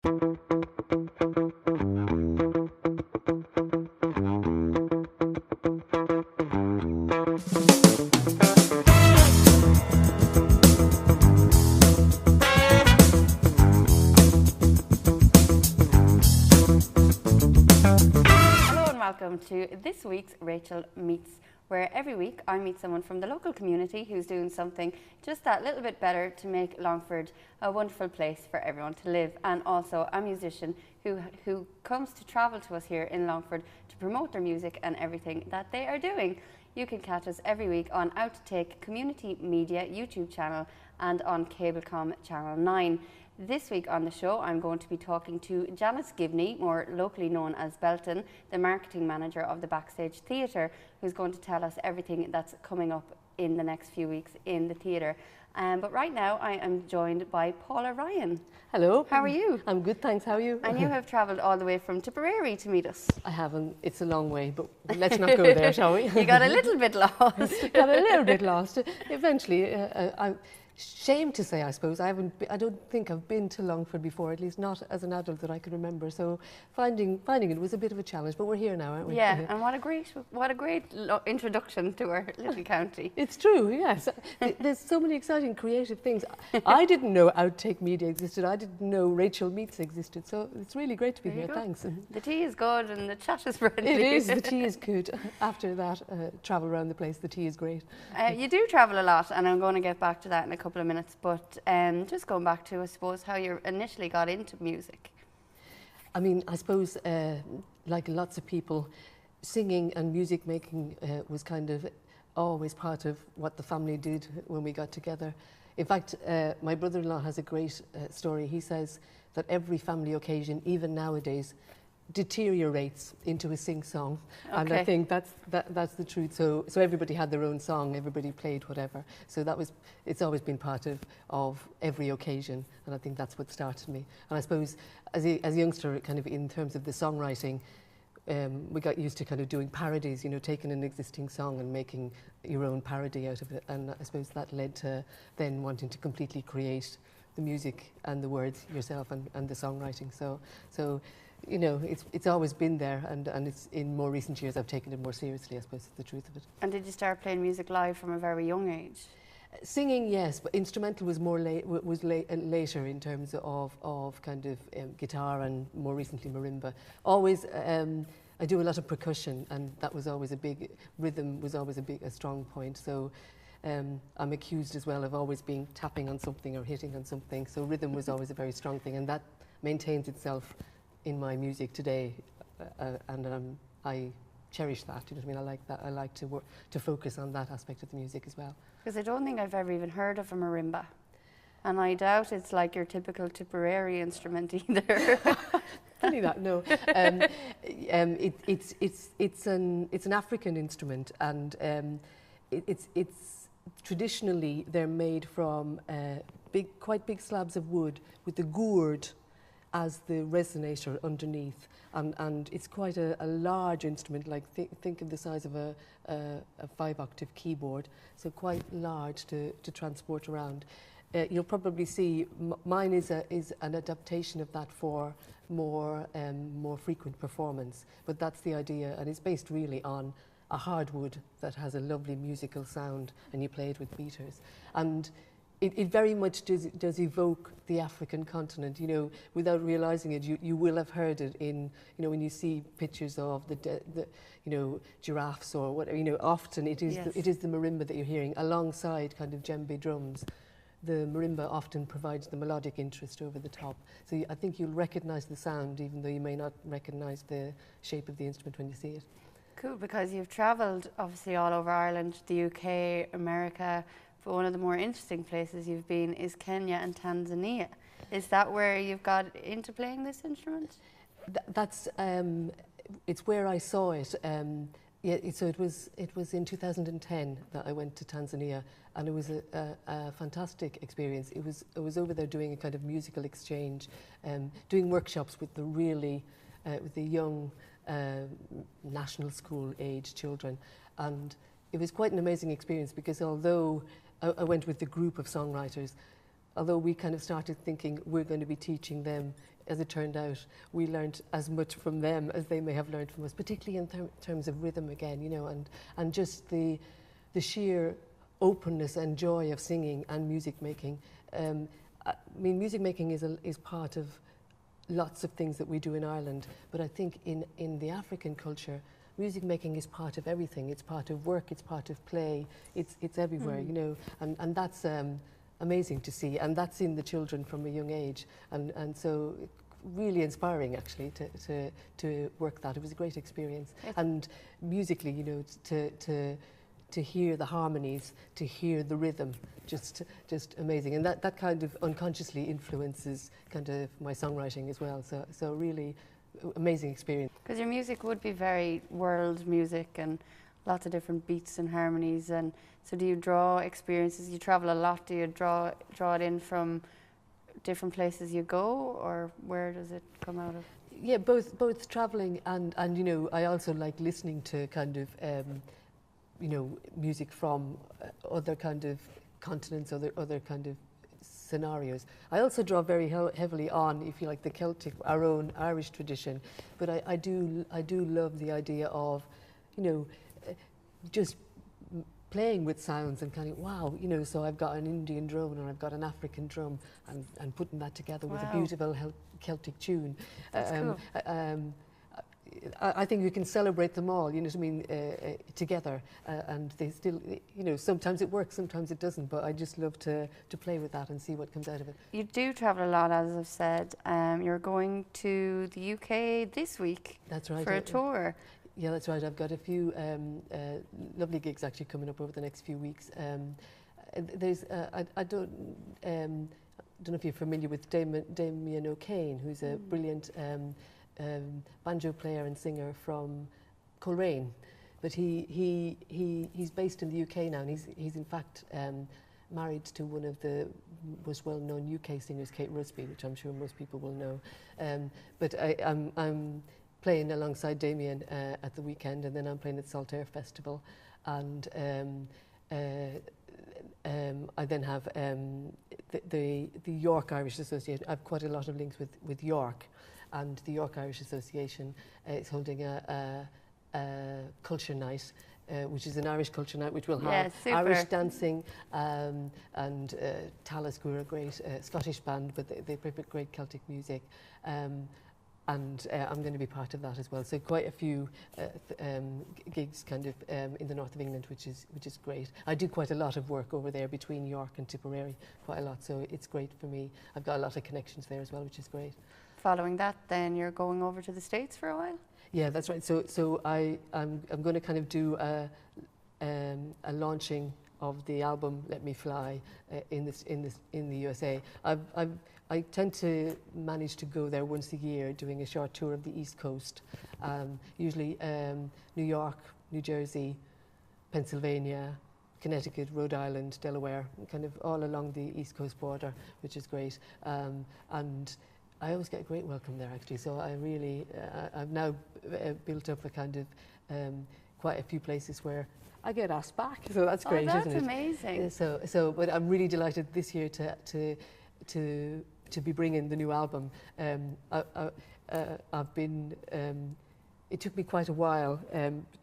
Welcome to this week's Rachel Meets, where every week I meet someone from the local community who's doing something just that little bit better to make Longford a wonderful place for everyone to live, and also a musician who comes to travel to us here in Longford to promote their music and everything that they are doing. You can catch us every week on Outtake Community Media YouTube channel and on Cablecom Channel 9. This week on the show, I'm going to be talking to Janice Gibney, more locally known as Belton, the marketing manager of the Backstage Theatre, who's going to tell us everything that's coming up in the next few weeks in the theatre. But right now, I am joined by Paula Ryan. Hello. How are you? I'm good, thanks. How are you? And you have travelled all the way from Tipperary to meet us. I haven't. It's a long way, but let's not go there, shall we? You got a little bit lost. Got a little bit lost. Eventually, I'm shame to say, I suppose, I don't think I've been to Longford before, at least not as an adult that I can remember. So finding it was a bit of a challenge, but we're here now, aren't we? Yeah, and what a great introduction to our little county. It's true, yes. There's so many exciting creative things. I didn't know Outtake Media existed. I didn't know Rachel Meets existed. So it's really great to be here. Thanks. The tea is good and the chat is friendly. It is. The tea is good. After that travel around the place, the tea is great. You do travel a lot, and I'm going to get back to that in a couple of minutes, but just going back to, I suppose, how you initially got into music. I mean, I suppose, like lots of people, singing and music making was kind of always part of what the family did when we got together. In fact, my brother-in-law has a great story. He says that every family occasion, even nowadays, deteriorates into a sing-song, and I think that's the truth. So everybody had their own song, everybody played whatever. So it's always been part of every occasion, and I think that's what started me. And I suppose as a youngster, kind of in terms of the songwriting, we got used to kind of doing parodies, you know, taking an existing song and making your own parody out of it. And I suppose that led to then wanting to completely create the music and the words yourself and the songwriting. So you know, it's always been there, and it's in more recent years I've taken it more seriously, I suppose, is the truth of it. And did you start playing music live from a very young age? Singing, yes, but instrumental was more later in terms of kind of guitar and more recently marimba. Always, I do a lot of percussion, and that was always rhythm was always a strong point. So I'm accused as well of always being tapping on something or hitting on something. So rhythm was always a very strong thing, and that maintains itself in my music today, and I cherish that. You know what I mean? I like that. I like to focus on that aspect of the music as well. Because I don't think I've ever even heard of a marimba, and I doubt it's like your typical Tipperary instrument either. Funny that, no. It's an African instrument, and it's traditionally they're made from quite big slabs of wood with the gourd as the resonator underneath, and it's quite a large instrument, like think of the size of a 5-octave keyboard, so quite large to transport around. You'll probably see mine is an adaptation of that for more frequent performance, but that's the idea, and it's based really on a hardwood that has a lovely musical sound, and you play it with beaters. And it very much does evoke the African continent, you know, without realising it. You will have heard it in, you know, when you see pictures of the you know, giraffes or whatever, you know, often it is, it is the marimba that you're hearing alongside kind of djembe drums. The marimba often provides the melodic interest over the top. So I think you'll recognise the sound, even though you may not recognise the shape of the instrument when you see it. Cool, because you've travelled obviously all over Ireland, the UK, America, but one of the more interesting places you've been is Kenya and Tanzania. Is that where you've got into playing this instrument? That's it's where I saw it. Yeah, so it was in 2010 that I went to Tanzania, and it was a fantastic experience. It was over there doing a kind of musical exchange, doing workshops with the really with the young national school age children, and it was quite an amazing experience, because although I went with the group of songwriters, although we kind of started thinking we're going to be teaching them as it turned out, we learned as much from them as they may have learned from us, particularly in terms of rhythm again, you know, and just the sheer openness and joy of singing and music making. I mean, music making is part of lots of things that we do in Ireland, but I think in the African culture, music making is part of everything. It's part of work, it's part of play, it's everywhere, you know, and that's amazing to see, and that's in the children from a young age, and so really inspiring actually to work that. It was a great experience, and musically, you know, to hear the harmonies, to hear the rhythm, just amazing, and that kind of unconsciously influences kind of my songwriting as well. So really amazing experience. Because your music would be very world music and lots of different beats and harmonies, and so do you draw experiences? You travel a lot. Do you draw it in from different places you go, or where does it come out of? Yeah, both traveling and you know, I also like listening to kind of you know, music from other kind of continents, other kind of scenarios. I also draw very heavily on, if you like, the Celtic, our own Irish tradition, but I do love the idea of, you know, just playing with sounds and kind of, wow, you know, so I've got an Indian drum or I've got an African drum, and putting that together with a beautiful Celtic tune. That's cool. I think we can celebrate them all, you know what I mean, together, and they still, you know, sometimes it works, sometimes it doesn't, but I just love to play with that and see what comes out of it. You do travel a lot, as I've said. You're going to the UK this week. That's right. For a tour. Yeah, that's right. I've got a few lovely gigs actually coming up over the next few weeks. There's, I don't know if you're familiar with Damien O'Kane, who's a brilliant banjo player and singer from Coleraine, but he's based in the UK now, and he's in fact married to one of the most well-known UK singers, Kate Rusby, which I'm sure most people will know. But I'm playing alongside Damien at the weekend, and then I'm playing at Saltaire Festival, and I then have the York Irish Association. I have quite a lot of links with York, and the York Irish Association is holding a culture night, which is an Irish culture night, which will have Irish dancing, and Talas, who are a great Scottish band, but they play great Celtic music. And I'm going to be part of that as well. So quite a few gigs kind of in the north of England, which is great. I do quite a lot of work over there between York and Tipperary, quite a lot. So it's great for me. I've got a lot of connections there as well, which is great. Following that, then you're going over to the States for a while? Yeah, that's right. So I'm going to kind of do a launching of the album "Let Me Fly" in the USA. I tend to manage to go there once a year, doing a short tour of the East Coast, usually New York, New Jersey, Pennsylvania, Connecticut, Rhode Island, Delaware, kind of all along the East Coast border, which is great. And I always get a great welcome there, actually. So I really, I've now built up a kind of quite a few places where I get asked back. So that's great, isn't it? That's amazing. So, but I'm really delighted this year to be bringing the new album. I've been. It took me quite a while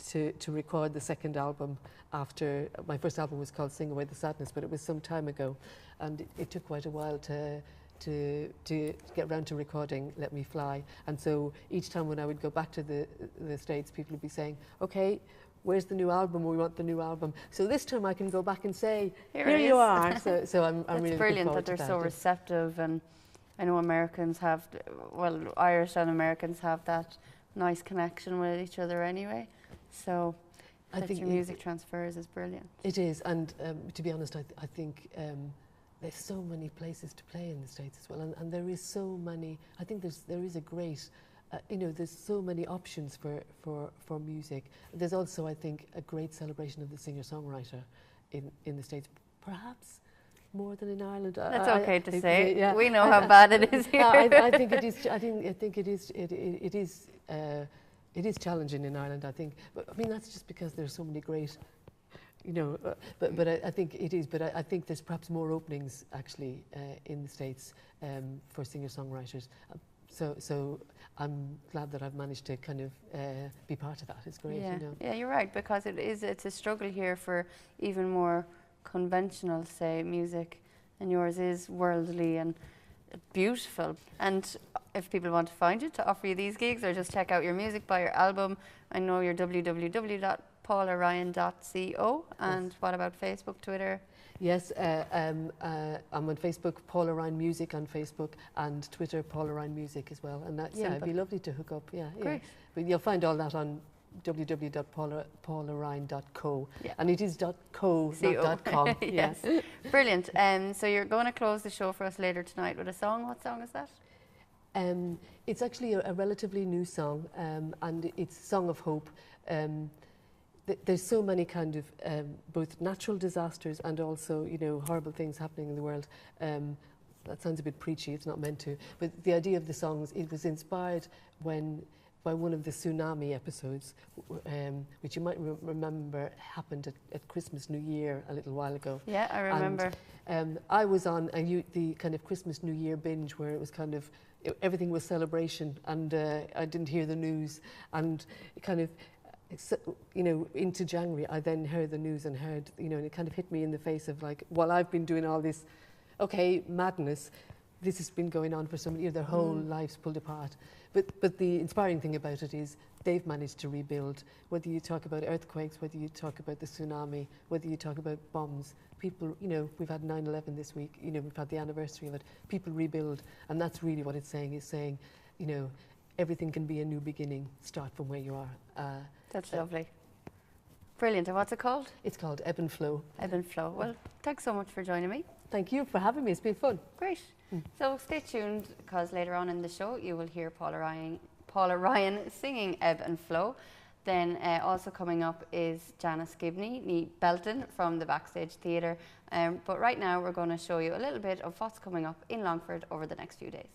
to record the second album. After my first album was called "Sing Away the Sadness," but it was some time ago, and it took quite a while to get around to recording "Let Me Fly." And so each time when I would go back to the States, people would be saying, "Okay, where's the new album? We want the new album." So this time I can go back and say, "Here you are." So I'm really brilliant looking forward that they're to so receptive, and I know Americans have, well, Irish and Americans have that nice connection with each other anyway. So I think your music transfers is brilliant. It is, and to be honest, I think there's so many places to play in the States as well, and there is so many. I think there is a great. You know, there's so many options for music. There's also, I think, a great celebration of the singer-songwriter in the States, perhaps more than in Ireland. That's okay to say. Yeah. We know how bad it is here. I think it is. I think it is challenging in Ireland. I think, but I mean that's just because there's so many great. You know, but I think it is. But I think there's perhaps more openings actually in the States for singer-songwriters. so I'm glad that I've managed to kind of be part of that. It's great, Yeah, you know. yeah, you're right, because it's a struggle here for even more conventional, say, music, and yours is worldly and beautiful. And if people want to find you, to offer you these gigs, or just check out your music, buy your album, I know you're www.paularyan.co. And Yes. what about Facebook, Twitter? Yes, I'm on Facebook, Paula Ryan Music on Facebook, and Twitter, Paula Ryan Music as well. And that's, yeah, it'd be lovely to hook up. Yeah, Great. Yeah. But you'll find all that on www.paularyan.co. Yeah. And it is .co, not .com. Yes. Brilliant. So you're going to close the show for us later tonight with a song. What song is that? It's actually a relatively new song, and it's a song of hope. There's so many kind of both natural disasters and also, you know, horrible things happening in the world. That sounds a bit preachy, it's not meant to, but the idea of the songs, it was inspired by one of the tsunami episodes, which you might remember happened at Christmas, New Year a little while ago. Yeah, I remember. And I was on the kind of Christmas, New Year binge where it was kind of, everything was celebration, and I didn't hear the news, and it kind of, you know, into January, I then heard the news and heard, you know, and it kind of hit me in the face of like, while I've been doing all this, okay, madness, this has been going on for some, you know, their whole lives pulled apart. But the inspiring thing about it is they've managed to rebuild. Whether you talk about earthquakes, whether you talk about the tsunami, whether you talk about bombs, people, you know, we've had 9/11 this week, you know, we've had the anniversary of it. People rebuild, and that's really what it's saying, you know, everything can be a new beginning, start from where you are. That's lovely. Brilliant. And what's it called? It's called Ebb and Flow. Ebb and Flow. Well, thanks so much for joining me. Thank you for having me. It's been fun. Great. So stay tuned, because later on in the show you will hear Paula Ryan singing Ebb and Flow. Then also coming up is Janice Gibney Belton from the Backstage Theatre. But right now we're going to show you a little bit of what's coming up in Longford over the next few days.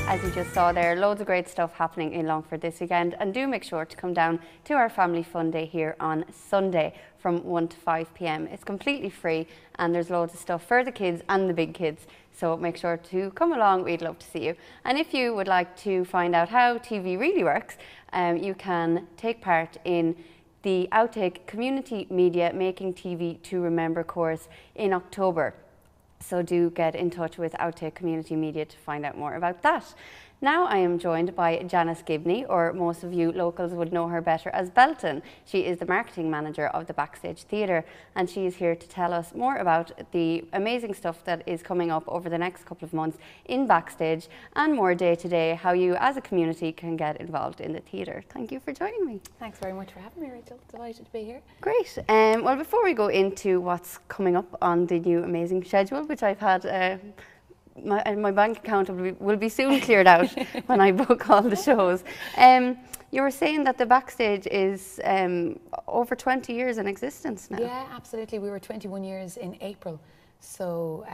As you just saw there, loads of great stuff happening in Longford this weekend, and do make sure to come down to our Family Fun Day here on Sunday from 1 to 5 p.m. It's completely free, and there's loads of stuff for the kids and the big kids, so make sure to come along. We'd love to see you. And if you would like to find out how TV really works, you can take part in the Outtake Community Media Making TV to Remember course in October. So do get in touch with Outtake Community Media to find out more about that. Now I am joined by Janice Gibney, or most of you locals would know her better as Belton. She is the marketing manager of the Backstage Theatre, and she is here to tell us more about the amazing stuff that is coming up over the next couple of months in Backstage, and more day to day, how you as a community can get involved in the theatre. Thank you for joining me. Thanks very much for having me, Rachel. Delighted to be here. Great. Well, before we go into what's coming up on the new amazing schedule, which I've had my bank account will be soon cleared out when I book all the shows. You were saying that the Backstage is over 20 years in existence now. Yeah, absolutely. We were 21 years in April, so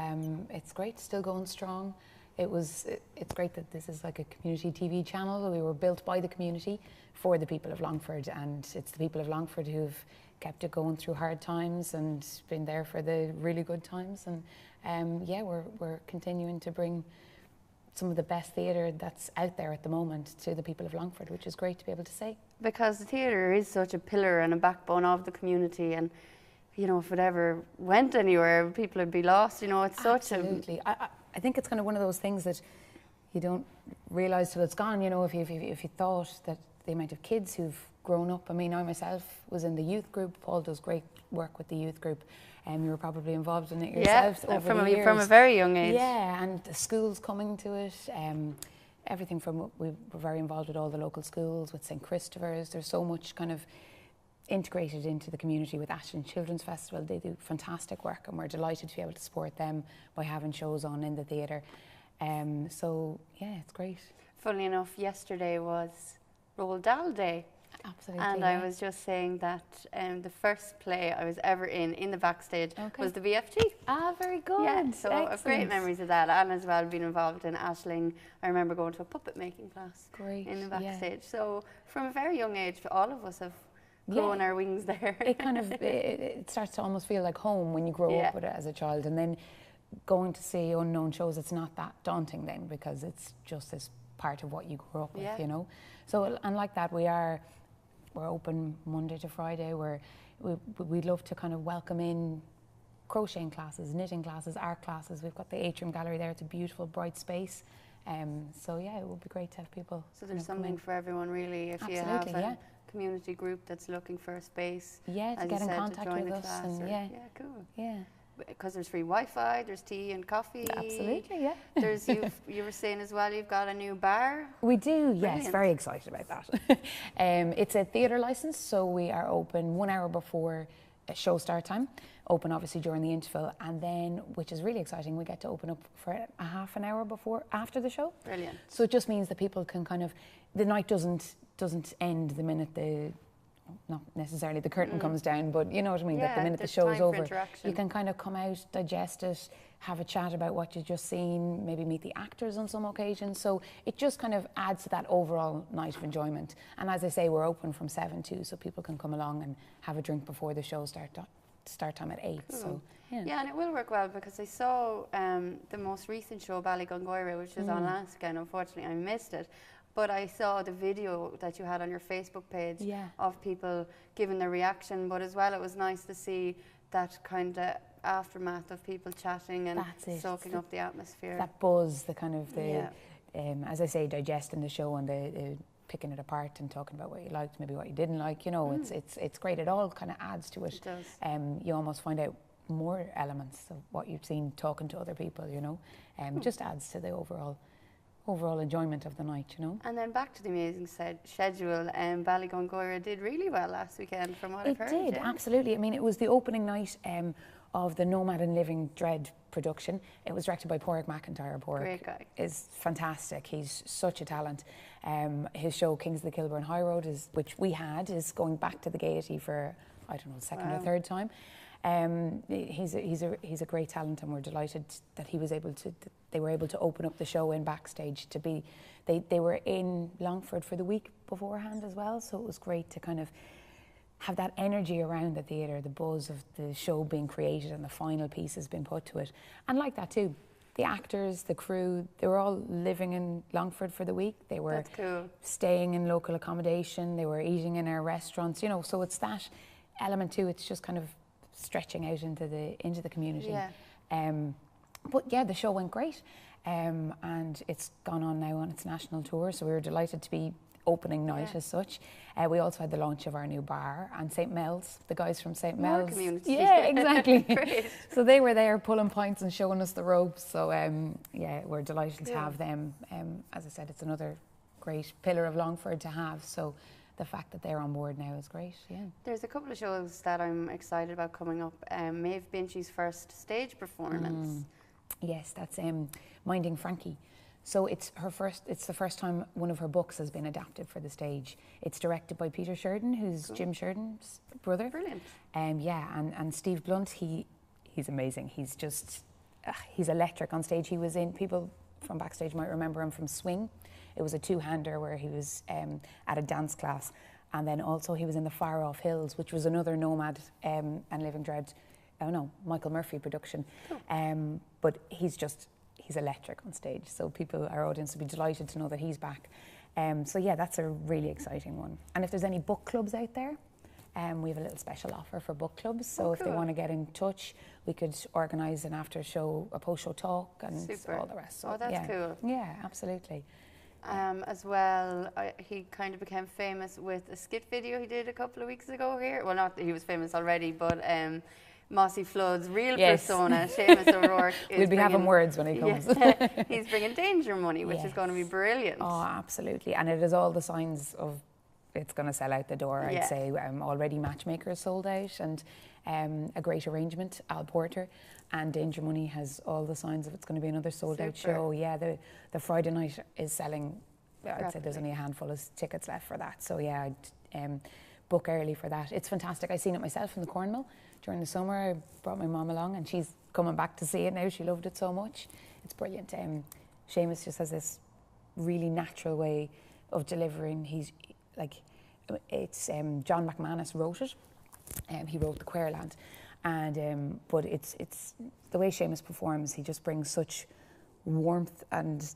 it's great, still going strong. It's great that this is like a community TV channel. We were built by the community for the people of Longford, and it's the people of Longford who've kept it going through hard times and been there for the really good times. And yeah, we're continuing to bring some of the best theatre that's out there at the moment to the people of Longford, which is great to be able to say. Because the theatre is such a pillar and a backbone of the community, and you know, if it ever went anywhere, people would be lost. You know, it's such a... Absolutely. I think it's kind of one of those things that you don't realise till it's gone. You know, if you thought that the amount of kids who've grown up. I mean, I myself was in the youth group. Paul does great work with the youth group. You were probably involved in it yourself over the years. From a very young age. Yeah, and the schools coming to it. Everything from, we were very involved with all the local schools, with St. Christopher's. There's so much kind of integrated into the community with Ashton Children's Festival. They do fantastic work, and we're delighted to be able to support them by having shows on in the theatre. So yeah, it's great. Funnily enough, yesterday was Roald Dahl Day. Absolutely. And I was just saying that the first play I was ever in the Backstage was the VFG. Ah, very good. Yeah, so I have great memories of that, and as well being involved in Ashling. I remember going to a puppet making class in the Backstage. So from a very young age, all of us have grown our wings there. It kind of it starts to almost feel like home when you grow up with it as a child, and then going to see unknown shows, it's not that daunting then, because it's just this part of what you grew up with, you know. So, and like that, we're open Monday to Friday. We'd love to kind of welcome in crocheting classes, knitting classes, art classes. We've got the atrium gallery there. It's a beautiful, bright space. So yeah, it would be great to have people. So there's something for everyone, really. If you have a community group that's looking for a space, to get in contact with us, and yeah, cool. Yeah. Because there's free Wi-Fi, there's tea and coffee. Absolutely, yeah. There's you were saying as well, you've got a new bar. We do, yes. Very excited about that. It's a theatre licence, so we are open 1 hour before show start time. Open obviously during the interval, and then, which is really exciting, we get to open up for a half an hour after the show. Brilliant. So it just means that people can kind of, the night doesn't end the minute not necessarily the curtain comes down, but you know what I mean, that the minute the show's over, you can kind of come out, digest it, have a chat about what you've just seen, maybe meet the actors on some occasions. So it just kind of adds to that overall night of enjoyment. And as I say, we're open from 7 too, so people can come along and have a drink before the show start time at 8. Cool. So yeah, and it will work well, because I saw the most recent show, Ballygungoira, which was on last weekend. Unfortunately, I missed it. But I saw the video that you had on your Facebook page of people giving their reaction. But as well, it was nice to see that kind of aftermath of people chatting and soaking up the atmosphere. That buzz, the kind of as I say, digesting the show and the picking it apart and talking about what you liked, maybe what you didn't like. You know, it's great. It all kind of adds to it. It does. You almost find out more elements of what you've seen talking to other people. You know, just adds to the overall enjoyment of the night, you know. And then back to the amazing schedule, Ballygungoira did really well last weekend, from what I've heard. It did, absolutely. I mean, it was the opening night of the Nomad and Living Dread production. It was directed by Pádraig McIntyre. Great guy. Is fantastic. He's such a talent. His show, Kings of the Kilburn High Road, which we had, is going back to the Gaiety for, I don't know, the second or third time. He's a great talent, and we're delighted that they were able to open up the show in Backstage to be. They were in Longford for the week beforehand as well, so it was great to kind of have that energy around the theatre, the buzz of the show being created and the final piece has been put to it. And like that too, the actors, the crew, they were all living in Longford for the week. They were staying in local accommodation, they were eating in our restaurants, you know, so it's that element too. It's just kind of stretching out into the community. But yeah, the show went great. and it's gone on now on its national tour, so we were delighted to be opening night as such. We also had the launch of our new bar, and St. Mel's, the guys from St. Mel's. Community. Yeah, exactly. Great. So they were there pulling points and showing us the ropes. So yeah, we're delighted to have them. As I said, it's another great pillar of Longford to have. So the fact that they're on board now is great. Yeah. There's a couple of shows that I'm excited about coming up. Maeve Binchy's first stage performance. Yes, that's Minding Frankie. So it's the first time one of her books has been adapted for the stage. It's directed by Peter Sheridan, who's Jim Sheridan's brother. Brilliant. And Steve Blunt, he's amazing. He's just, he's electric on stage. He was in, people from Backstage might remember him from Swing. It was a two-hander where he was at a dance class. And then also he was in The Far Off Hills, which was another Nomad and Living Dread, Michael Murphy production. But he's electric on stage. So our audience will be delighted to know that he's back. So yeah, that's a really exciting one. And if there's any book clubs out there, we have a little special offer for book clubs. So if they want to get in touch, we could organise an after-show, a post-show talk and all the rest. So, that's cool. Yeah, absolutely. As well, he kind of became famous with a skit video he did a couple of weeks ago here. Well, not that he was famous already, but Mossy Flood's real persona, Seamus O'Rourke, we'll be having words when he comes. Yeah, he's bringing Danger Money, which is going to be brilliant. Oh, absolutely. And it has all the signs of it's going to sell out the door, I'd say. Already Matchmaker is sold out, and A Great Arrangement, Al Porter, and Danger Money has all the signs of it's going to be another sold-out show. Yeah, the Friday night is selling. I'd say there's only a handful of tickets left for that. So yeah, I'd book early for that. It's fantastic. I've seen it myself in the Cornmill during the summer. I brought my mum along, and she's coming back to see it now. She loved it so much. It's brilliant. Seamus just has this really natural way of delivering. It's John McManus wrote it. He wrote The Queerland, and but it's the way Seamus performs. He just brings such warmth, and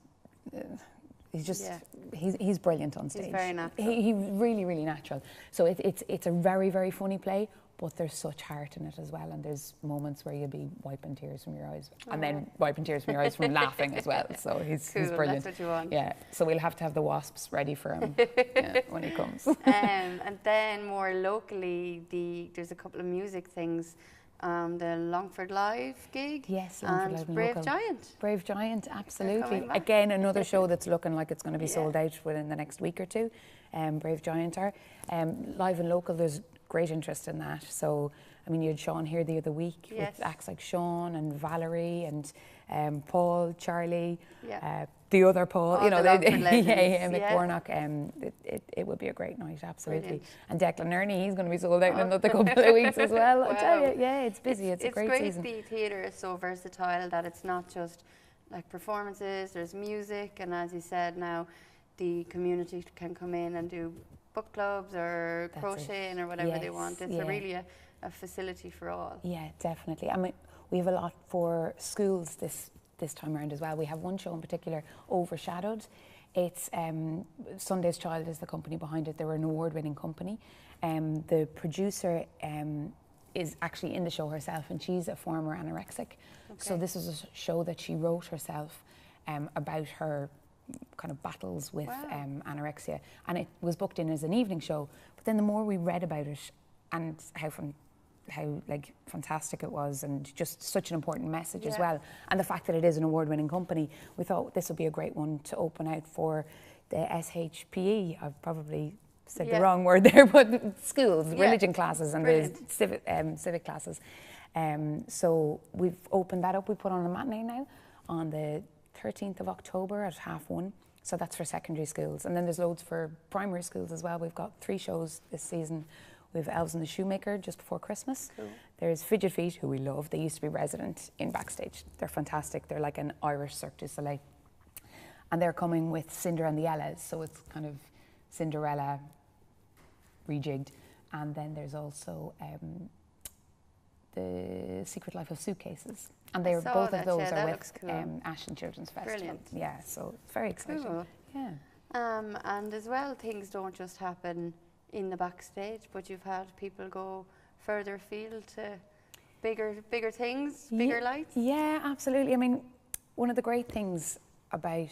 he's brilliant on stage. He's very natural. He's really, really natural. So it's a very, very funny play, but there's such heart in it as well, and there's moments where you'll be wiping tears from your eyes, and then wiping tears from your eyes from laughing as well. So he's brilliant. That's what you want. Yeah. So we'll have to have the wasps ready for him when he comes. And then more locally, there's a couple of music things. The Longford Live gig. Yes, Longford Live and Brave local. Giant. Brave Giant, absolutely. Again, another show that's looking like it's going to be sold out within the next week or two. Brave Giant are. Live and local, there's great interest in that. So, I mean, you had Sean here the other week with acts like Sean and Valerie and Paul, Charlie, the other Paul, Mick Warnock. It would be a great night, absolutely. Brilliant. And Declan Ernie, he's going to be sold out in another couple of weeks as well. Wow. I tell you, it's busy. It's a great season. The theatre is so versatile that it's not just like performances. There's music, and as you said, now the community can come in and do book clubs or crocheting or whatever they want. It's really a facility for all. Yeah, definitely. I mean, we have a lot for schools this time around as well. We have one show in particular, Overshadowed. It's Sunday's Child is the company behind it. They're an award-winning company. The producer is actually in the show herself, and she's a former anorexic. Okay. So this is a show that she wrote herself about her kind of battles with anorexia, and it was booked in as an evening show. But then the more we read about it and how fantastic it was, and just such an important message as well, and the fact that it is an award-winning company, we thought this would be a great one to open out for the SHPE. I've probably said the wrong word there, but schools, religion classes and the civic classes. So we've opened that up. We put on a matinee now on the 13th of October at 1:30. So that's for secondary schools. And then there's loads for primary schools as well. We've got 3 shows this season. We have Elves and the Shoemaker just before Christmas. Cool. There's Fidget Feet, who we love. They used to be resident in Backstage. They're fantastic. They're like an Irish Cirque du Soleil. And they're coming with Cinder and the Ellas. So it's kind of Cinderella rejigged. And then there's also The Secret Life of Suitcases. And both of those are with Ashton Children's Festival. Brilliant. Yeah, so it's very exciting. Cool. Yeah. And as well, things don't just happen in the Backstage, but you've had people go further afield to bigger things, bigger lights. Yeah, absolutely. I mean, one of the great things about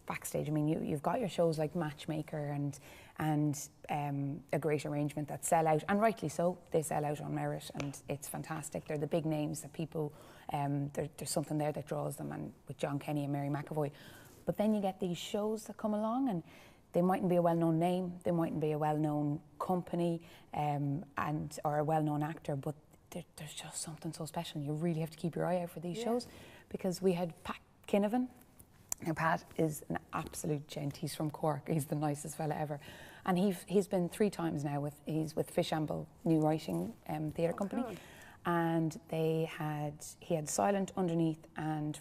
Backstage, I mean, you've got your shows like Matchmaker and A Great Arrangement that sell out, and rightly so. They sell out on merit, and it's fantastic. They're the big names that people, there's something there that draws them, and with John Kenny and Mary McAvoy. But then you get these shows that come along, and they mightn't be a well-known name, they mightn't be a well-known company, or a well-known actor, but there's just something so special, and you really have to keep your eye out for these shows. Because we had Pat Kinnavan. Now, Pat is an absolute gent. He's from Cork. He's the nicest fella ever. And he's been 3 times now he's with Fishamble New Writing Theatre Company. Good. And he had Silent Underneath and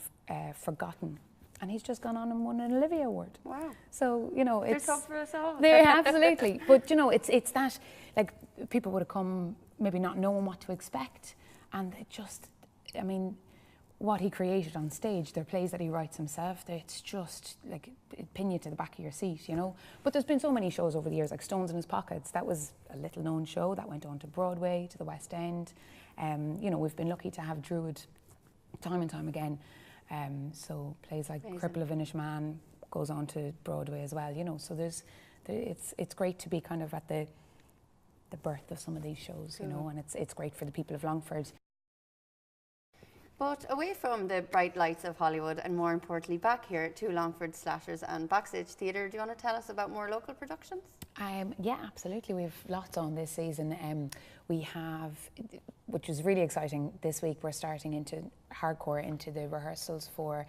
Forgotten. And he's just gone on and won an Olivia Award. Wow. So, you know, There's hope for us all. There, absolutely. But, you know, it's that, like, people would have come maybe not knowing what to expect. And it just, I mean, what he created on stage, they're plays that he writes himself, it's just like it pin you to the back of your seat, you know. But there's been so many shows over the years, like Stones in His Pockets. That was a little known show that went on to Broadway, to the West End. You know, we've been lucky to have Druid time and time again. So plays like Cripple of Inish Man goes on to Broadway as well, you know. So it's great to be kind of at the birth of some of these shows, you know, and it's great for the people of Longford. But away from the bright lights of Hollywood, and more importantly back here to Longford Slashers and Backstage Theatre, do you want to tell us about more local productions? Yeah, absolutely. We have lots on this season. We have, which is really exciting, this week we're starting into hardcore into the rehearsals for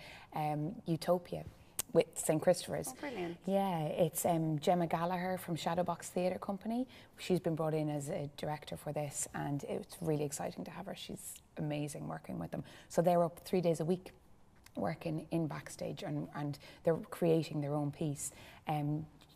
Utopia with St. Christopher's. Oh, brilliant. Yeah, it's Gemma Gallagher from Shadowbox Theatre Company. She's been brought in as a director for this, and it's really exciting to have her. She's amazing working with them. So they're up 3 days a week working in Backstage, and they're creating their own piece.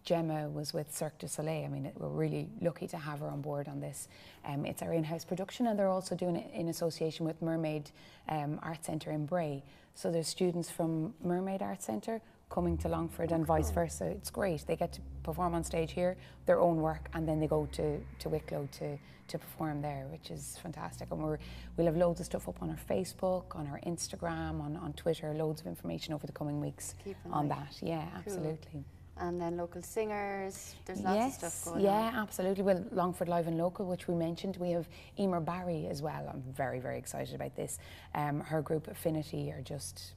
Gemma was with Cirque du Soleil. I mean, we're really lucky to have her on board on this. It's our in-house production, and they're also doing it in association with Mermaid Art Centre in Bray. So there's students from Mermaid Art Centre coming to Longford and vice versa. It's great. They get to perform on stage here, their own work, and then they go to Wicklow to perform there, which is fantastic. And we'll have loads of stuff up on our Facebook, on our Instagram, on Twitter, loads of information over the coming weeks on that. Yeah, absolutely. And then local singers, there's lots of stuff going on. Yeah, absolutely. Well, Longford Live and Local, which we mentioned, we have Emer Barry as well. I'm very, very excited about this. Her group Affinity are just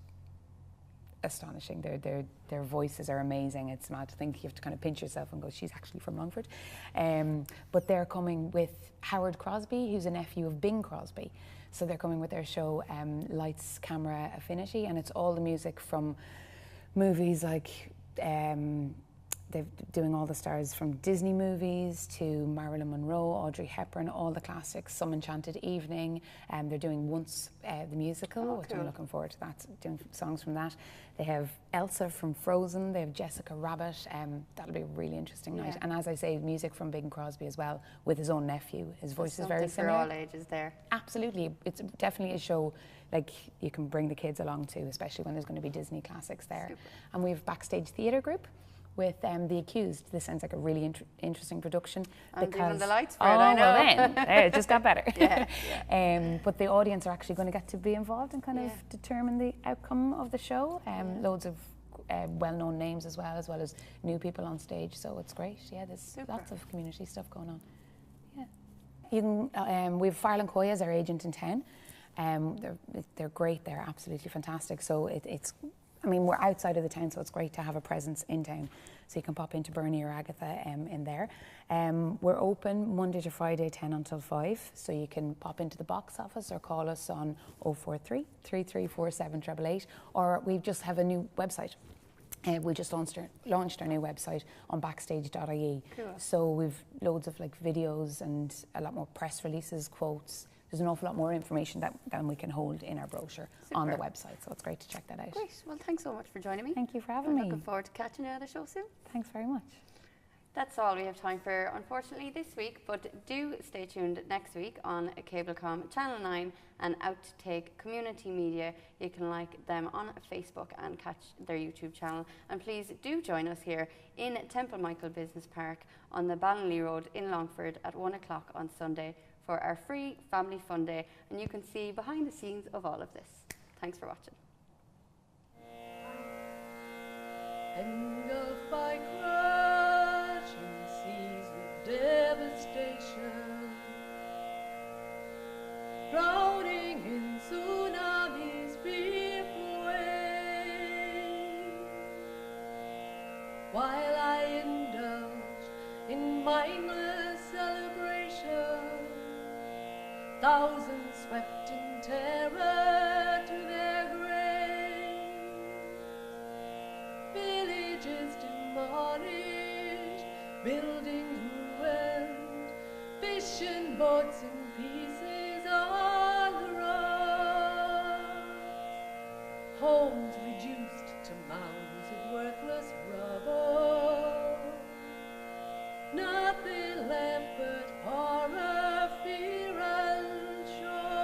astonishing. Their voices are amazing. It's mad to think. You have to kind of pinch yourself and go, she's actually from Longford. But they're coming with Howard Crosby, who's a nephew of Bing Crosby. So they're coming with their show Lights, Camera, Affinity, and it's all the music from movies like they're doing all the stars from Disney movies to Marilyn Monroe, Audrey Hepburn, all the classics, Some Enchanted Evening, and they're doing Once the musical, which I'm looking forward to that, doing songs from that. They have Elsa from Frozen, they have Jessica Rabbit, that'll be a really interesting night. And as I say, music from Bing Crosby as well, with his own nephew. His voice is very similar. For all ages there. Absolutely, it's definitely a show like you can bring the kids along to, especially when there's going to be Disney classics there. Super. And we have Backstage Theatre Group with The Accused. This sounds like a really interesting production. And even the lights for it, I know. Well then, it just got better. Yeah. But the audience are actually going to get to be involved and kind of determine the outcome of the show. Loads of well-known names as well as new people on stage. So it's great. Yeah, there's lots of community stuff going on. Yeah. You can, we have Farland Coy as our agent in town. They're great. They're absolutely fantastic. So it's, I mean, we're outside of the town, so it's great to have a presence in town. So you can pop into Bernie or Agatha in there. We're open Monday to Friday, 10 until 5. So you can pop into the box office or call us on 043 3347 888. Or we just have a new website. We just launched our new website on backstage.ie. Cool. So we've loads of like videos and a lot more press releases, quotes. There's an awful lot more information than we can hold in our brochure on the website, so it's great to check that out. Great. Well, thanks so much for joining me. Thank you for having me. Looking forward to catching you at the show soon. Thanks very much. That's all we have time for, unfortunately, this week, but do stay tuned next week on Cablecom Channel 9 and Outtake Community Media. You can like them on Facebook and catch their YouTube channel. And please do join us here in Temple Michael Business Park on the Ballonlea Road in Longford at 1 o'clock on Sunday for our free family fun day, and you can see behind the scenes of all of this. Thanks for watching. engulfed by crashing seas with devastation, drowning in tsunamis' fearful waves, while I indulged in mindless celebration. Thousands swept in terror to their graves, villages demolished, buildings ruined, fishing boats in pieces on the rocks, homes reduced to mounds of worthless rubble, nothing left but horror, fear, and shock.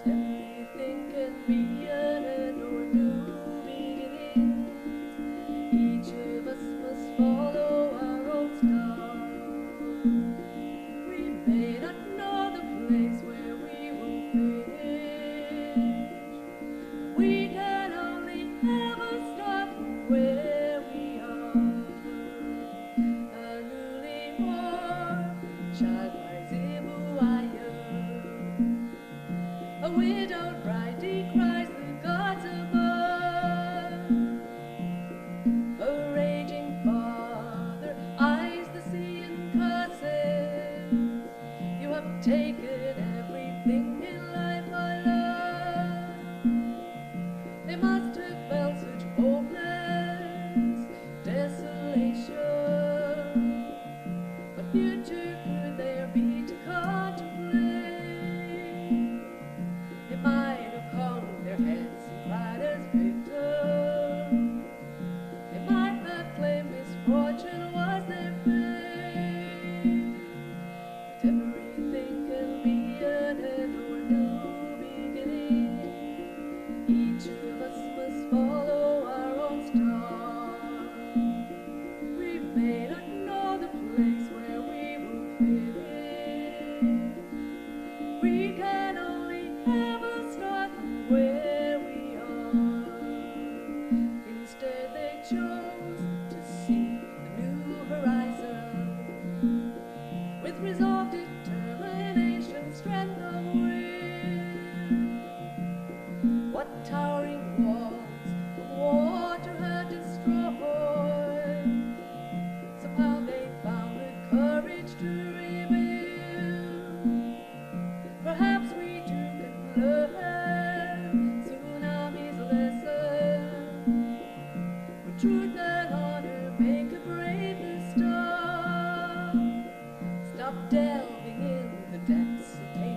Everything can be an end or new beginning. Each of us must follow our own star. We may not know the place where we will finish. We can only ever start from where we are. Anuli or Chagwai Zibuaya. A widowed bride decries the gods above. A raging father eyes the sea and curses. You have taken everything in life I love. They must have felt such hopeless desolation. What future could there be to contemplate? They might have hung their heads and cried as victims. They might have claimed misfortune was their fate. But everything can be an end or new beginning. Each of us must follow our own star. We may not know the place where we will finish. We can only ever start from where we are. Instead they chose to seek a new horizon, with resolve, determination, strength of will. What towering walls of water had destroyed, somehow they found the courage to rebuild. Perhaps we too can learn tsunami's lesson. With truth and honor, make a braver start. Stop delving in the depths of hate